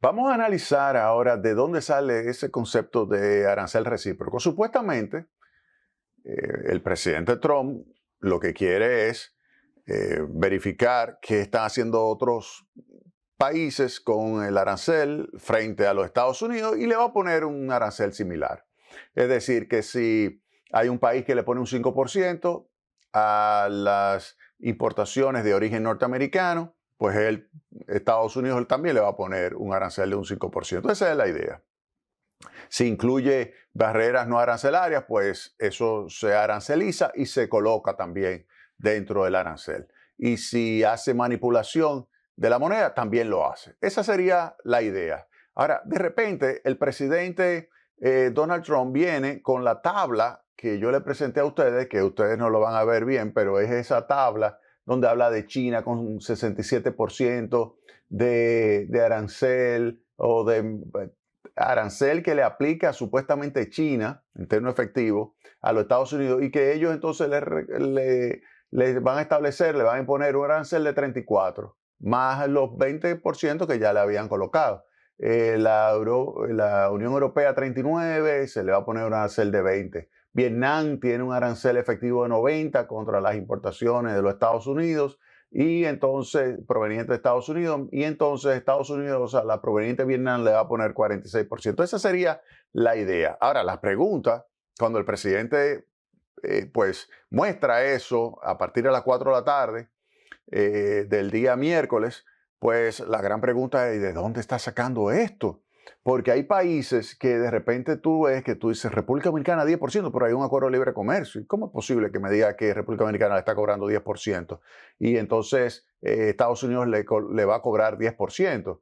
Vamos a analizar ahora de dónde sale ese concepto de arancel recíproco. Supuestamente, el presidente Trump lo que quiere es verificar qué están haciendo otros países con el arancel frente a los Estados Unidos y le va a poner un arancel similar. Es decir, que si hay un país que le pone un 5% a las importaciones de origen norteamericano, pues Estados Unidos también le va a poner un arancel de un 5%. Esa es la idea. Si incluye barreras no arancelarias, pues eso se aranceliza y se coloca también dentro del arancel. Y si hace manipulación de la moneda, también lo hace. Esa sería la idea. Ahora, de repente, el presidente Donald Trump viene con la tabla que yo le presenté a ustedes, que ustedes no lo van a ver bien, pero es esa tabla donde habla de China con un 67% de arancel o de arancel que le aplica supuestamente China, en términos efectivos, a los Estados Unidos y que ellos entonces le van a establecer, le van a imponer un arancel de 34, más los 20% que ya le habían colocado. La Unión Europea 39, se le va a poner un arancel de 20. Vietnam tiene un arancel efectivo de 90 contra las importaciones de los Estados Unidos y entonces proveniente de Estados Unidos, y entonces Estados Unidos a la proveniente de Vietnam le va a poner 46%. Esa sería la idea. Ahora, la pregunta, cuando el presidente pues muestra eso a partir de las 4 de la tarde del día miércoles, pues la gran pregunta es, ¿de dónde está sacando esto? Porque hay países que de repente tú ves que tú dices República Dominicana 10%, pero hay un acuerdo de libre comercio. ¿Y cómo es posible que me diga que República Dominicana le está cobrando 10%? Y entonces Estados Unidos le va a cobrar 10%.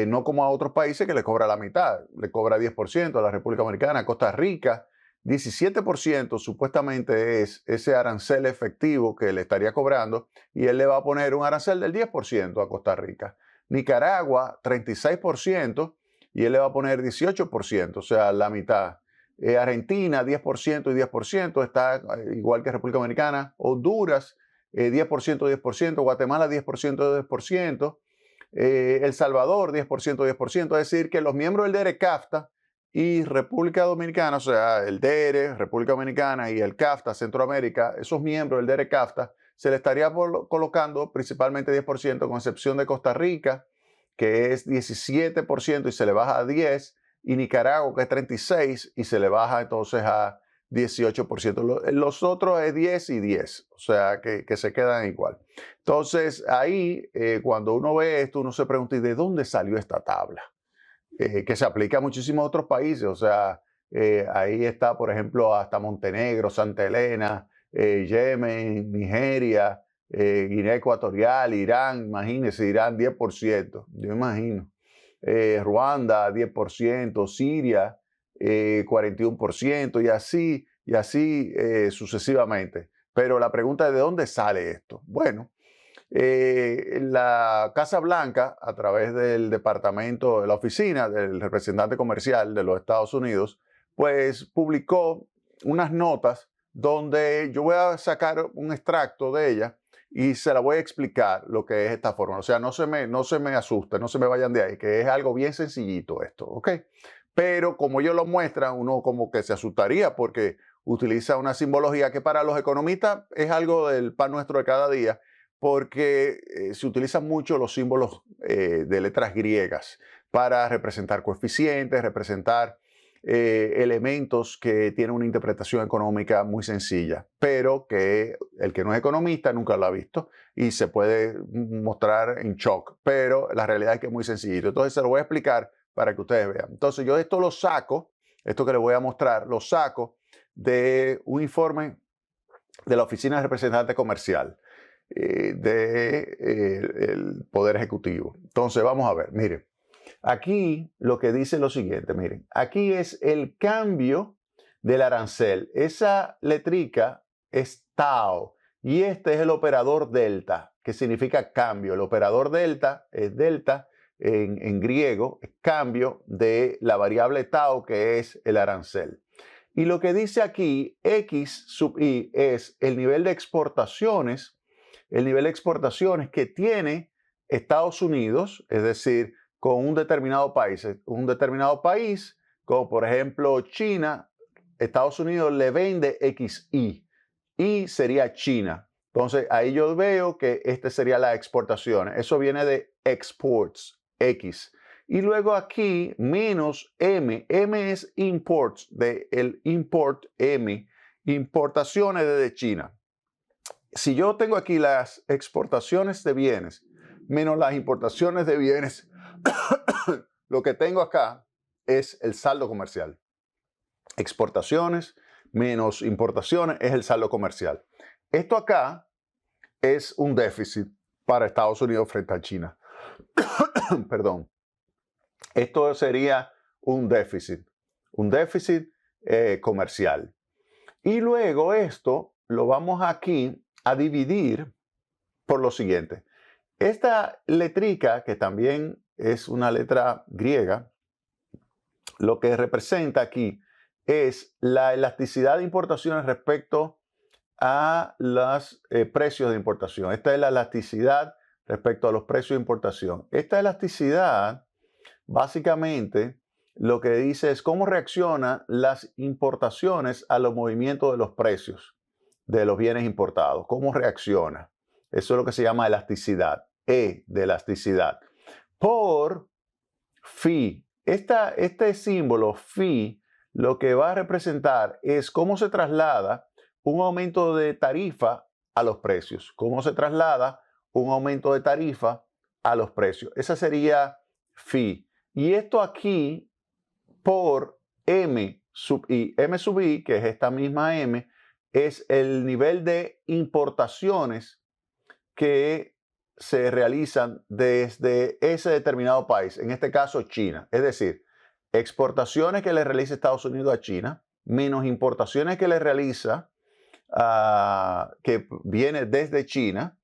No como a otros países que le cobra la mitad, le cobra 10% a la República Dominicana, a Costa Rica. 17% supuestamente es ese arancel efectivo que le estaría cobrando y él le va a poner un arancel del 10% a Costa Rica. Nicaragua, 36% y él le va a poner 18%, o sea, la mitad. Argentina, 10% y 10%, está igual que República Dominicana. Honduras, 10%, 10%. Guatemala, 10%, 10%. El Salvador, 10%, 10%. Es decir, que los miembros del DERE-CAFTA y República Dominicana, o sea, el DERE, República Dominicana y el CAFTA, Centroamérica, esos miembros del DERE-CAFTA, se le estaría colocando principalmente 10%, con excepción de Costa Rica, que es 17% y se le baja a 10%, y Nicaragua, que es 36% y se le baja entonces a 18%. Los otros es 10 y 10, o sea, que se quedan igual. Entonces, ahí, cuando uno ve esto, uno se pregunta, ¿y de dónde salió esta tabla? Que se aplica a muchísimos otros países, o sea, ahí está, por ejemplo, hasta Montenegro, Santa Elena, Yemen, Nigeria, Guinea Ecuatorial, Irán, imagínense, Irán 10%, yo imagino. Ruanda 10%, Siria 41% y así sucesivamente. Pero la pregunta es, ¿de dónde sale esto? Bueno, la Casa Blanca, a través del departamento, de la oficina del representante comercial de los Estados Unidos, pues publicó unas notas donde yo voy a sacar un extracto de ella y se la voy a explicar lo que es esta fórmula. O sea, no se me asusten, no se me vayan de ahí, que es algo bien sencillito esto, ¿ok? Pero como ellos lo muestran, uno como que se asustaría porque utiliza una simbología que para los economistas es algo del pan nuestro de cada día, porque se utilizan mucho los símbolos de letras griegas para representar coeficientes, representar elementos que tienen una interpretación económica muy sencilla, pero que el que no es economista nunca lo ha visto y se puede mostrar en shock, pero la realidad es que es muy sencillito. Entonces se lo voy a explicar para que ustedes vean. Entonces yo esto lo saco, esto que les voy a mostrar, lo saco de un informe de la Oficina de Representante Comercial del Poder Ejecutivo. Entonces vamos a ver, miren. Aquí lo que dice es lo siguiente, miren, aquí es el cambio del arancel. Esa letrica es tau y este es el operador delta, que significa cambio. El operador delta es delta en griego, es cambio de la variable tau, que es el arancel. Y lo que dice aquí, X sub I, es el nivel de exportaciones que tiene Estados Unidos, es decir, con un determinado país. Un determinado país, como por ejemplo China, Estados Unidos le vende XY. Y sería China. Entonces ahí yo veo que este sería la exportación. Eso viene de exports, X. Y luego aquí menos M. M es imports, de el import M. Importaciones desde China. Si yo tengo aquí las exportaciones de bienes menos las importaciones de bienes, lo que tengo acá es el saldo comercial. Exportaciones menos importaciones es el saldo comercial. Esto acá es un déficit para Estados Unidos frente a China. Perdón. Esto sería un déficit comercial. Y luego esto lo vamos aquí a dividir por lo siguiente. Esta letrica, que también es una letra griega, lo que representa aquí es la elasticidad de importaciones respecto a los precios de importación. Esta es la elasticidad respecto a los precios de importación. Esta elasticidad, básicamente, lo que dice es cómo reaccionan las importaciones a los movimientos de los precios de los bienes importados. ¿Cómo reacciona? Eso es lo que se llama elasticidad. E de elasticidad. Por phi. Este símbolo phi lo que va a representar es cómo se traslada un aumento de tarifa a los precios. Cómo se traslada un aumento de tarifa a los precios. Esa sería phi. Y esto aquí por M sub I. M sub I, que es esta misma M, es el nivel de importaciones que se realizan desde ese determinado país, en este caso China. Es decir, exportaciones que le realiza Estados Unidos a China, menos importaciones que le realiza, que viene desde China,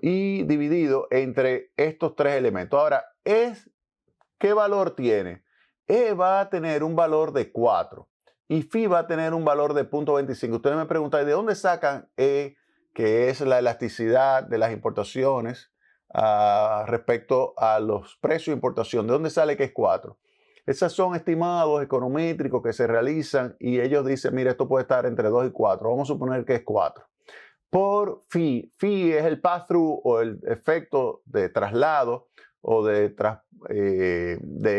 y dividido entre estos tres elementos. Ahora, ¿qué valor tiene? E va a tener un valor de 4 y phi va a tener un valor de 0.25. Ustedes me preguntan, ¿de dónde sacan E, que es la elasticidad de las importaciones respecto a los precios de importación? ¿De dónde sale que es 4? Esos son estimados econométricos que se realizan y ellos dicen, mira, esto puede estar entre 2 y 4. Vamos a suponer que es 4. Por phi. Phi es el pass-through o el efecto de traslado o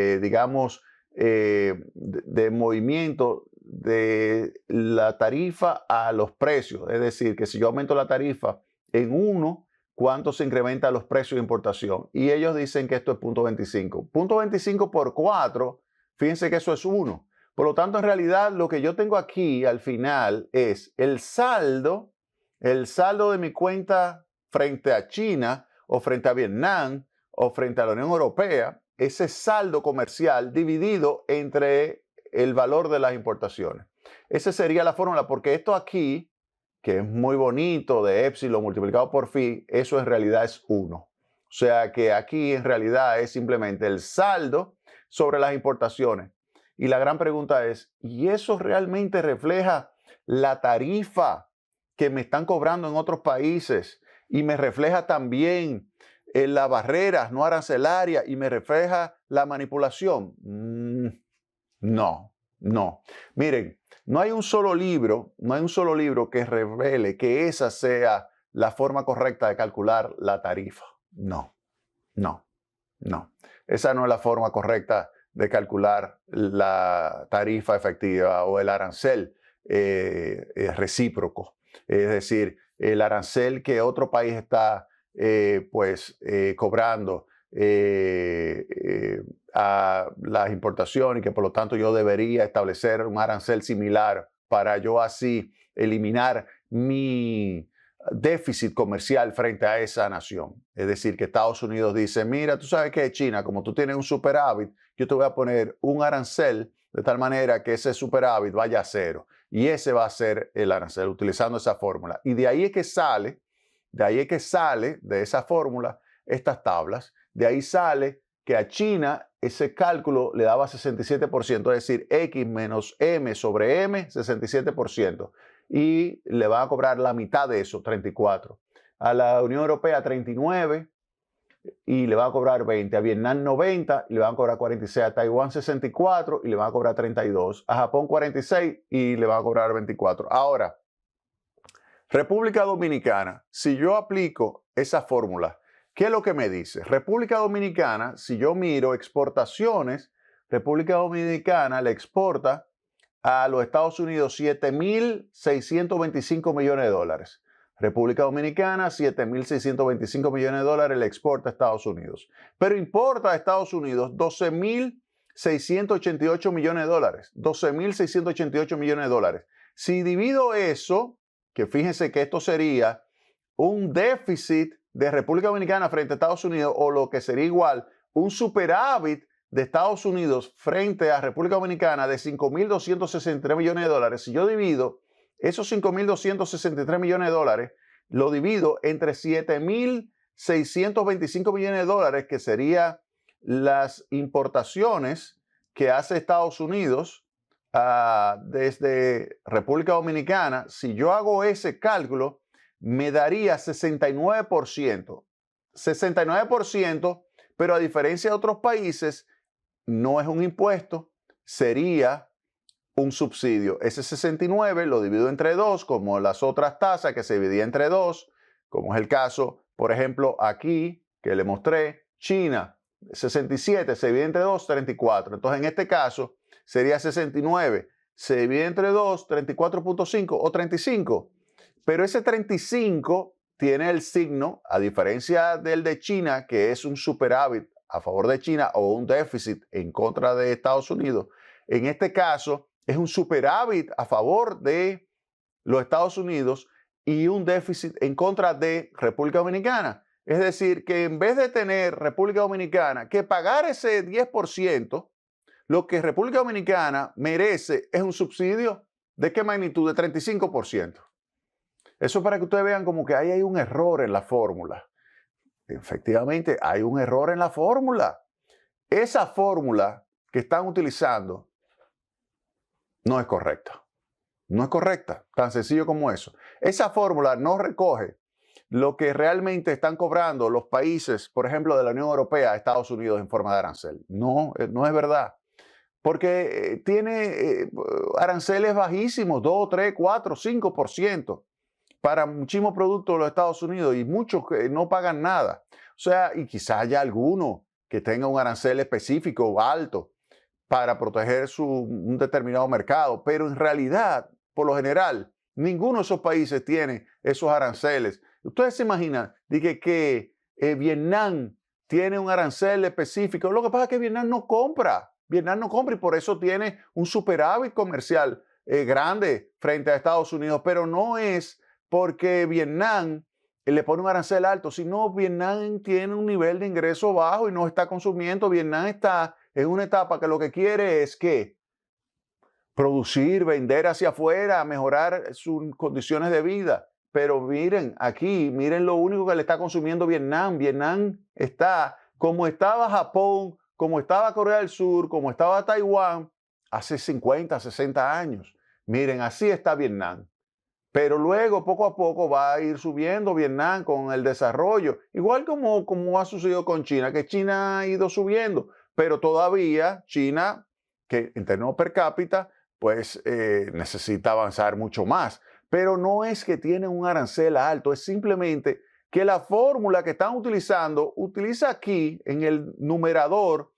digamos, de movimiento de la tarifa a los precios. Es decir, que si yo aumento la tarifa en 1, ¿cuánto se incrementa los precios de importación? Y ellos dicen que esto es 0.25. 0.25 por 4, fíjense que eso es 1. Por lo tanto, en realidad, lo que yo tengo aquí al final es el saldo de mi cuenta frente a China o frente a Vietnam o frente a la Unión Europea, ese saldo comercial dividido entre el valor de las importaciones. Esa sería la fórmula, porque esto aquí, que es muy bonito, de épsilon multiplicado por phi, eso en realidad es 1. O sea que aquí en realidad es simplemente el saldo sobre las importaciones. Y la gran pregunta es, ¿y eso realmente refleja la tarifa que me están cobrando en otros países? Y me refleja también las barreras no arancelarias y me refleja la manipulación. No. Miren, no hay un solo libro que revele que esa sea la forma correcta de calcular la tarifa. No. Esa no es la forma correcta de calcular la tarifa efectiva o el arancel recíproco. Es decir, el arancel que otro país está cobrando a las importaciones y que por lo tanto yo debería establecer un arancel similar para yo así eliminar mi déficit comercial frente a esa nación. Es decir, que Estados Unidos dice, mira, tú sabes que China, como tú tienes un superávit, yo te voy a poner un arancel de tal manera que ese superávit vaya a cero. Y ese va a ser el arancel utilizando esa fórmula. Y de ahí es que sale de esa fórmula estas tablas. De ahí sale que a China ese cálculo le daba 67%, es decir, X menos M sobre M, 67%. Y le van a cobrar la mitad de eso, 34%. A la Unión Europea, 39%. y le van a cobrar 20, a Vietnam 90 y le van a cobrar 46, a Taiwán 64 y le van a cobrar 32, a Japón 46 y le van a cobrar 24. Ahora, República Dominicana, si yo aplico esa fórmula, ¿qué es lo que me dice? República Dominicana, si yo miro exportaciones, República Dominicana le exporta a los Estados Unidos 7.625 millones de dólares. República Dominicana, 7.625 millones de dólares le exporta a Estados Unidos. Pero importa a Estados Unidos 12.688 millones de dólares. 12.688 millones de dólares. Si divido eso, que fíjense que esto sería un déficit de República Dominicana frente a Estados Unidos, o lo que sería igual, un superávit de Estados Unidos frente a República Dominicana de 5.263 millones de dólares. Si yo divido esos 5.263 millones de dólares, lo divido entre 7.625 millones de dólares, que serían las importaciones que hace Estados Unidos desde República Dominicana. Si yo hago ese cálculo, me daría 69%. 69%, pero a diferencia de otros países, no es un impuesto, sería un subsidio. Ese 69 lo divido entre 2, como las otras tasas que se dividía entre 2, como es el caso, por ejemplo, aquí, que le mostré, China, 67, se divide entre 2, 34. Entonces, en este caso, sería 69, se divide entre 2, 34.5 o 35. Pero ese 35 tiene el signo, a diferencia del de China, que es un superávit a favor de China o un déficit en contra de Estados Unidos. En este caso, es un superávit a favor de los Estados Unidos y un déficit en contra de República Dominicana. Es decir, que en vez de tener República Dominicana que pagar ese 10%, lo que República Dominicana merece es un subsidio ¿de qué magnitud? De 35%. Eso para que ustedes vean como que ahí hay un error en la fórmula. Efectivamente, hay un error en la fórmula. Esa fórmula que están utilizando no es correcta. No es correcta, tan sencillo como eso. Esa fórmula no recoge lo que realmente están cobrando los países, por ejemplo, de la Unión Europea a Estados Unidos en forma de arancel. No, no es verdad. Porque tiene aranceles bajísimos, 2, 3, 4, 5% para muchísimos productos de los Estados Unidos y muchos que no pagan nada. O sea, y quizás haya alguno que tenga un arancel específico o alto para proteger un determinado mercado, pero en realidad, por lo general, ninguno de esos países tiene esos aranceles. Ustedes se imaginan que Vietnam tiene un arancel específico. Lo que pasa es que Vietnam no compra. Vietnam no compra y por eso tiene un superávit comercial grande frente a Estados Unidos, pero no es porque Vietnam le pone un arancel alto, sino Vietnam tiene un nivel de ingreso bajo y no está consumiendo. Vietnam está en una etapa que lo que quiere es que producir, vender hacia afuera, mejorar sus condiciones de vida. Pero miren aquí, miren lo único que le está consumiendo Vietnam. Vietnam está como estaba Japón, como estaba Corea del Sur, como estaba Taiwán hace 50, 60 años. Miren, así está Vietnam. Pero luego, poco a poco, va a ir subiendo Vietnam con el desarrollo. Igual como ha sucedido con China, que China ha ido subiendo. Pero todavía China, que en términos per cápita, pues necesita avanzar mucho más. Pero no es que tiene un arancel alto, es simplemente que la fórmula que están utilizando, utiliza aquí en el numerador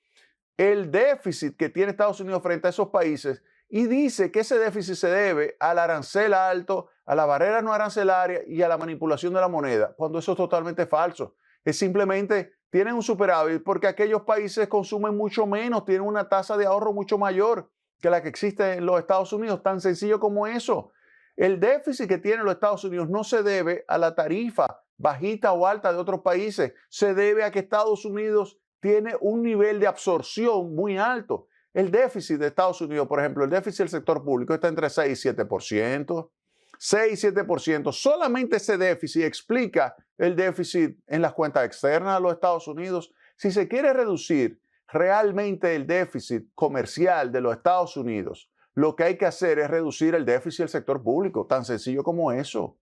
el déficit que tiene Estados Unidos frente a esos países y dice que ese déficit se debe al arancel alto, a la barrera no arancelaria y a la manipulación de la moneda, cuando eso es totalmente falso. Es simplemente, tienen un superávit porque aquellos países consumen mucho menos, tienen una tasa de ahorro mucho mayor que la que existe en los Estados Unidos, tan sencillo como eso. El déficit que tienen los Estados Unidos no se debe a la tarifa bajita o alta de otros países, se debe a que Estados Unidos tiene un nivel de absorción muy alto. El déficit de Estados Unidos, por ejemplo, el déficit del sector público está entre 6 y 7%. 6 y 7%. Solamente ese déficit explica el déficit en las cuentas externas de los Estados Unidos. Si se quiere reducir realmente el déficit comercial de los Estados Unidos, lo que hay que hacer es reducir el déficit del sector público, tan sencillo como eso.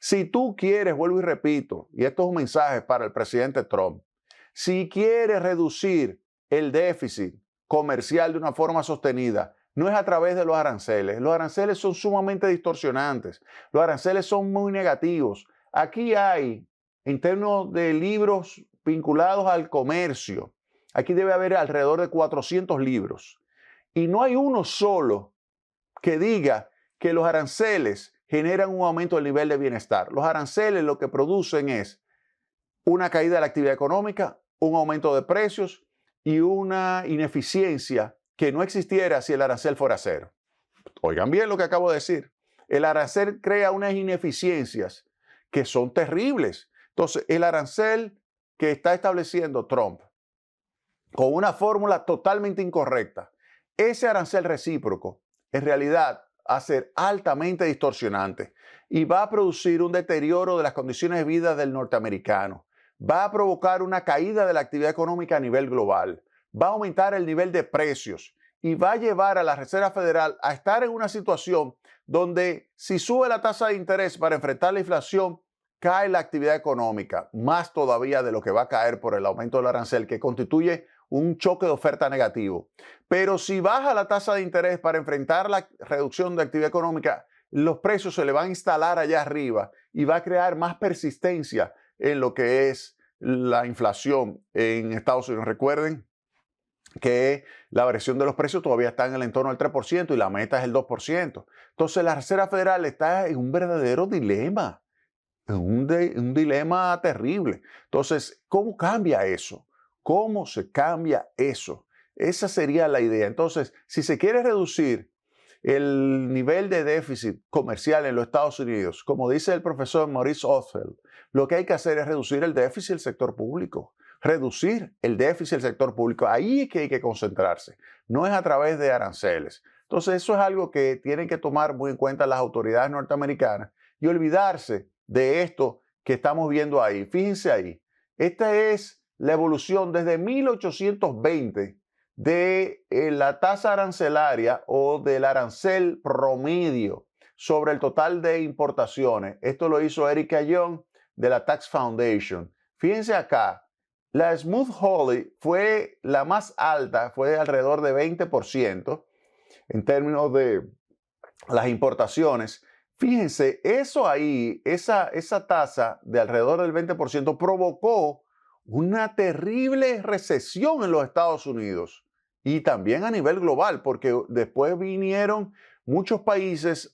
Si tú quieres, vuelvo y repito, y esto es un mensaje para el presidente Trump, Si quiere reducir el déficit comercial de una forma sostenida, no es a través de los aranceles. Los aranceles son sumamente distorsionantes. Los aranceles son muy negativos. Aquí hay, en términos de libros vinculados al comercio, aquí debe haber alrededor de 400 libros. Y no hay uno solo que diga que los aranceles generan un aumento del nivel de bienestar. Los aranceles lo que producen es una caída de la actividad económica, un aumento de precios y una ineficiencia que no existiera si el arancel fuera cero. Oigan bien lo que acabo de decir. El arancel crea unas ineficiencias que son terribles. Entonces, el arancel que está estableciendo Trump con una fórmula totalmente incorrecta, ese arancel recíproco en realidad va a ser altamente distorsionante y va a producir un deterioro de las condiciones de vida del norteamericano. Va a provocar una caída de la actividad económica a nivel global. Va a aumentar el nivel de precios y va a llevar a la Reserva Federal a estar en una situación donde si sube la tasa de interés para enfrentar la inflación, cae la actividad económica, más todavía de lo que va a caer por el aumento del arancel, que constituye un choque de oferta negativo. Pero si baja la tasa de interés para enfrentar la reducción de actividad económica, los precios se le van a instalar allá arriba y va a crear más persistencia en lo que es la inflación en Estados Unidos. Recuerden que la variación de los precios todavía está en el entorno del 3% y la meta es el 2%. Entonces la Reserva Federal está en un verdadero dilema, un dilema terrible. Entonces, ¿cómo cambia eso? ¿Cómo se cambia eso? Esa sería la idea. Entonces, si se quiere reducir el nivel de déficit comercial en los Estados Unidos, como dice el profesor Maurice Ostfeld, lo que hay que hacer es reducir el déficit del sector público. Reducir el déficit del sector público. Ahí es que hay que concentrarse. No es a través de aranceles. Entonces, eso es algo que tienen que tomar muy en cuenta las autoridades norteamericanas y olvidarse de esto que estamos viendo ahí. Fíjense ahí. Esta es la evolución desde 1820 de la tasa arancelaria o del arancel promedio sobre el total de importaciones. Esto lo hizo Erika Young de la Tax Foundation. Fíjense acá, la Smooth Holly fue la más alta, fue de alrededor de 20% en términos de las importaciones. Fíjense, eso ahí, esa tasa de alrededor del 20% provocó una terrible recesión en los Estados Unidos y también a nivel global, porque después vinieron muchos países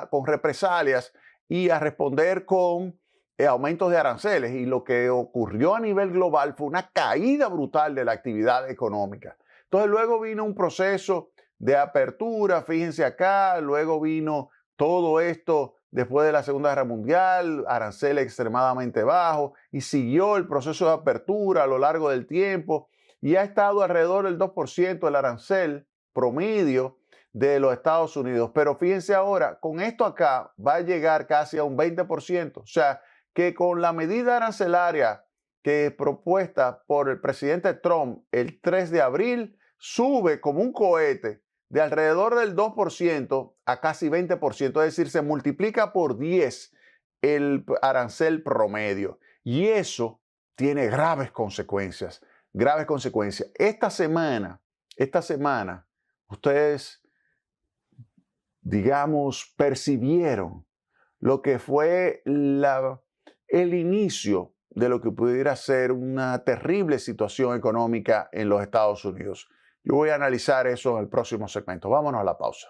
con represalias y a responder con aumentos de aranceles, y lo que ocurrió a nivel global fue una caída brutal de la actividad económica. Entonces luego vino un proceso de apertura, fíjense acá, luego vino todo esto después de la Segunda Guerra Mundial, aranceles extremadamente bajos, y siguió el proceso de apertura a lo largo del tiempo y ha estado alrededor del 2% del arancel promedio de los Estados Unidos. Pero fíjense ahora, con esto acá va a llegar casi a un 20%. O sea, que con la medida arancelaria que es propuesta por el presidente Trump el 3 de abril, sube como un cohete de alrededor del 2% a casi 20%, es decir, se multiplica por 10 el arancel promedio. Y eso tiene graves consecuencias, graves consecuencias. Esta semana, ustedes, digamos, percibieron lo que fue el inicio de lo que pudiera ser una terrible situación económica en los Estados Unidos. Yo voy a analizar eso en el próximo segmento. Vámonos a la pausa.